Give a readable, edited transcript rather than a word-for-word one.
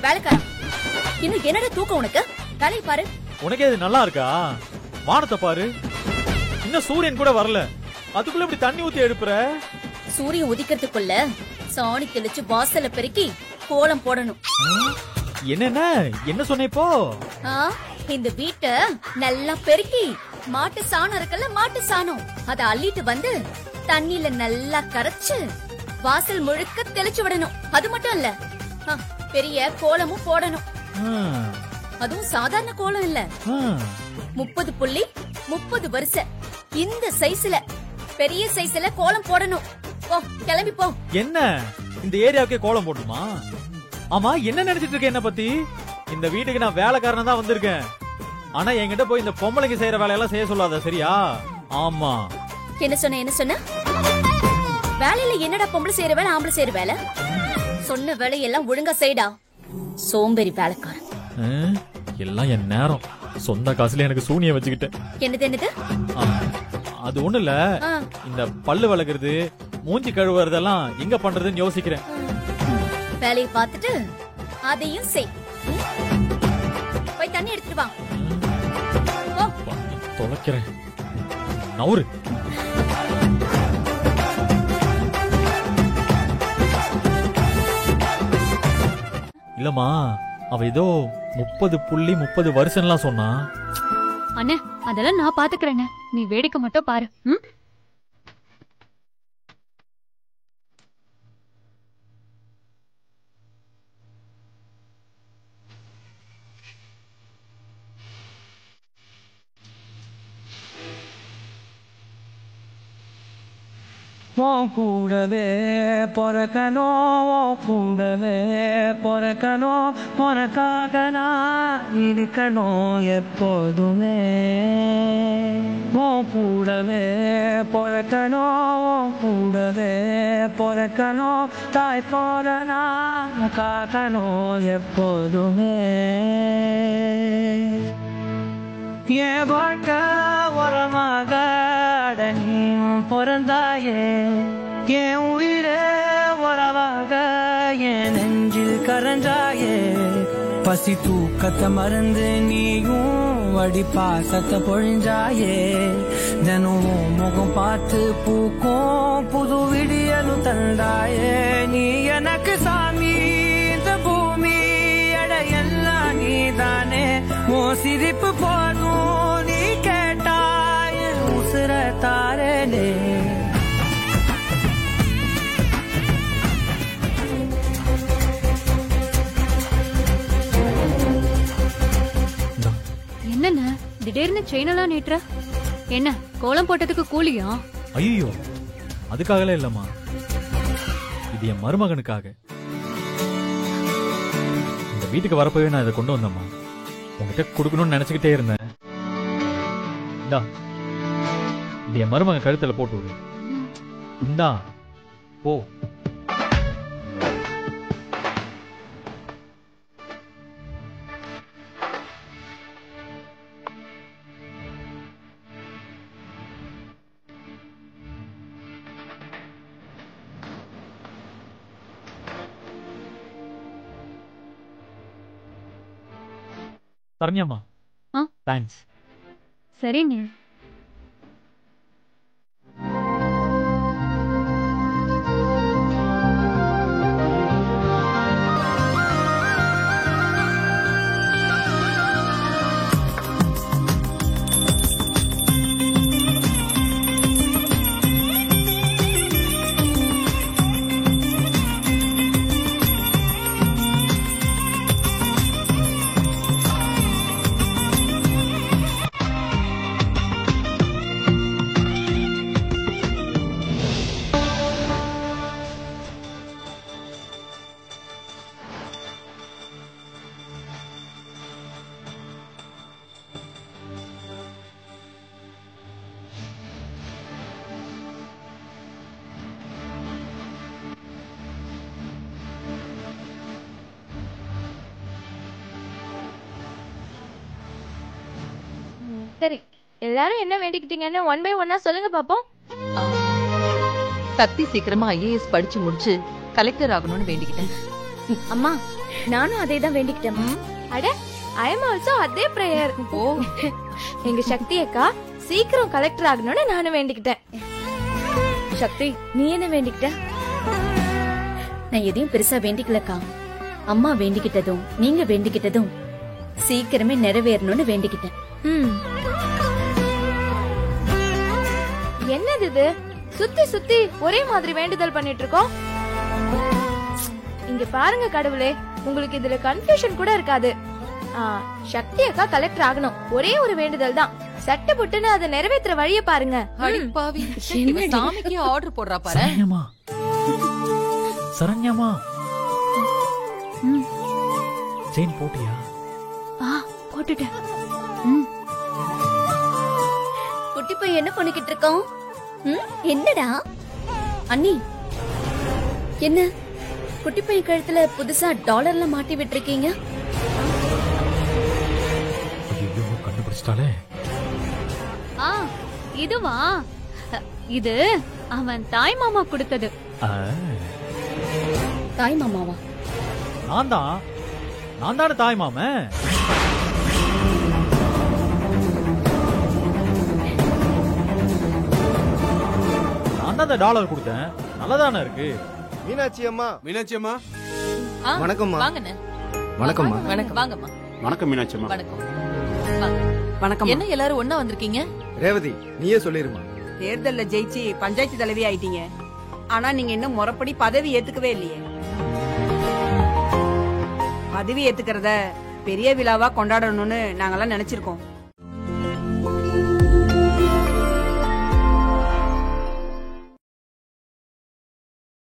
வேலைக்காரன். இன்னும் என்னடா தூக்கம் உனக்கு? வேலையை பாரு. உனக்கே அது நல்லா இருக்கா? வானத்தை பாரு, இன்னும் சூரியன் கூட வரல, அதுக்குள்ள இப்படி தண்ணி ஊத்தி எழுப்புற? சூரியன் உதிக்கிறதுக்குள்ள சாணி தெளிச்சு வாசல்ல பெருக்கி கோலம் போடணும். என்ன சொன்ன இப்போ? இந்த வீட்டை நல்லா பெருக்கி மாட்டு சாணம் இருக்குல்ல, மாட்டு சாணம் அத அள்ளிட்டு வந்து தண்ணியில நல்லா கரைச்சு வாசல் முழுக்க தெளிச்சு விடணும். அது மட்டும் இல்ல, பெரிய கோலமும் போடணும். அதுவும் சாதாரண கோலம் இல்ல, 30 புள்ளி 30 வருஷ இந்த சைஸ்ல, பெரிய சைஸ்ல கோலம் போடணும். போ, கிளம்பி போ. என்ன இந்த ஏரியாவுக்கே கோலம் போடணுமா? ஆமா, என்ன நினைச்சிட்டு இருக்க என்ன பத்தி? இந்த வீட்டுக்கு நான் வேலைக்காரனா தான் வந்திருக்கேன். ஆனா என்கிட்ட போய் இந்த பொம்பளைங்க செய்யற வேலையெல்லாம் செய்ய சொல்லாத, சரியா? ஆமா. என்ன சொன்ன? வேலையில என்னடா பொம்பளை செய்யற வேலை, ஆம்பளை செய்யற வேலை? சொன்ன வேலையெல்லாம் ஒழுங்கா செய்டா, சோம்பேறி வேலைக்காரன். எல்லாம் என் நேரம், சொந்த காசுல எனக்கு சூனிய வச்சுக்கிட்டேன். என்னது? அது ஒண்ணு இல்ல, இந்த பல்லு வளர்க்கறது, மூஞ்சி கழுவுறதெல்லாம் எங்க பண்றதுன்னு யோசிக்கிறேன். வேலையை பார்த்துட்டு அதையும் செய். போய் தண்ணி எடுத்துட்டு வா. தொலைக்கிறேன். நவுரு. இல்லம்மா, அவ ஏதோ 30 புள்ளி 30 வருஷம்லாம் சொன்னா. அண்ணே, அதெல்லாம் நான் பாத்துக்கிறேன்னு, நீ வேடிக்கை மட்டும் பாரு. கூடவே பொறக்கணும், கூடவே பொறக்கணும், பொறக்காக நான் இருக்கணும் எப்போதுமே. கூடவே பொறக்கணும், கூடவே பொறக்கணும், தாய் போற நான் காக்கணும் எப்போதுமே. என் வாழ்க்கை உரமாக நீயும் பிறந்தாயே, என் உயிரே உறவாக என் நெஞ்சில் கரஞ்சாயே. பசி தூக்கத்தை மறந்து நீயும் வடி பாசத்தை பொழிஞ்சாயே. தினம் முகம் பார்த்து பூக்கும் புது விடியலும் தந்தாயே. நீ எனக்கு சாமி, இந்த பூமி எடையெல்லாம் நீதானே. ஓ சிரிப்பு போதும் நீ கேட்டாய் உசுர தாரனே. என்னென்ன திடீர்னு செயினெல்லாம் நீட்டுற? என்ன கோலம் போட்டதுக்கு கூலியா? ஐயோ, அதுக்காகலாம் இல்லம்மா, இது என் மருமகனுக்காக. இந்த வீட்டுக்கு வரப்போவே நான் இதை கொண்டு வந்தம்மா, உங்ககிட்ட கொடுக்கணும்னு நினைச்சுக்கிட்டே இருந்தேன். இந்தா, இது என் மருமகன் கழுத்துல போட்டு விடு. இந்தா போ. சரண்யாம்மா, தேங்க்ஸ். சரிங்க. சரி, எல்லாரும் என்ன வேண்டிக்கிட்டீங்கன்னு 1 by 1 சொல்லுங்க பாப்போம். சக்தி சீக்கிரமா IAS படிச்சு முடிச்சு கலெக்டர் ஆகணும்னு வேண்டிக்கிட்டேன். அம்மா நானும் அதே தான் வேண்டிக்கிட்டேன். அட ஐ அம் ஆல்சோ அதே பிரேயர். ஓ எங்க சக்தி அக்கா சீக்கிரம் கலெக்டர் ஆகணும்னு நானும் வேண்டிக்கிட்டேன். சக்தி நீ என்ன வேண்டிக்கிட்ட? நான் எதையும் பெருசா வேண்டிக்கலக்கா. அம்மா வேண்டிக்கிட்டதும் நீங்க வேண்டிக்கிட்டதும் சீக்கிரமே நிறைவேறணும்னு வேண்டிக்கிட்டேன். என்னது இது? சுத்தி சுத்தி ஒரே மாதிரி வேண்டுதல் பண்ணிட்டு இருக்கோம். இங்க பாருங்க கடவுளே, உங்களுக்கு இதுல கன்ஃபியூஷன் கூட இருக்காது. சக்தி அக்கா கலெக்டர் ஆகணும், ஒரே ஒரு வேண்டுதல் தான். சட்டை புட்டுன்னு அதை நிறைவேற்றுற வழிய பாருங்க. அடிப்பாவி, இவ சாமிக்கு ஆர்டர் போடுறா பாரு. சரண்யாமா செயின் போட்டியா? போட்டுட்டேன். குட்டி பையன் என்ன பண்ணிக்கிட்டு இருக்கோம்? என்னடா அண்ணி, என்ன குட்டி பையன் கழுத்துல புதுசா டாலர்ல மாட்டி விட்டுருக்கீங்க? ஐயோ கண்டுபிடிச்சிட்டாலே. இதுவா? இது அவன் தாய் மாமா கொடுத்தது. தாய் மாமாவா? நான் தானே தாய் மாமன். நான் தான் டாலர் கொடுத்தேன். நல்லதானே இருக்கு. மீனாட்சி அம்மா வணக்கம்மா. வாங்கண்ணே. வணக்கம்மா. வணக்கம். வாங்கம்மா. வணக்கம் மீனாட்சி அம்மா. வணக்கம். வணக்கம். என்ன எல்லாரும் ஒண்ணா வந்திருக்கீங்க? ரேவதி நீயே சொல்லிருமா. தேர்தல்ல ஜெயிச்சு பஞ்சாயத்து தலைவி ஆயிட்டீங்க. ஆனா நீங்க இன்னும் முறைப்படி பதவி ஏத்துக்கவே இல்லையே. பதவி ஏத்துக்கிறத பெரிய விழாவா கொண்டாடணும்னு நாங்கெல்லாம் நினைச்சிருக்கோம்.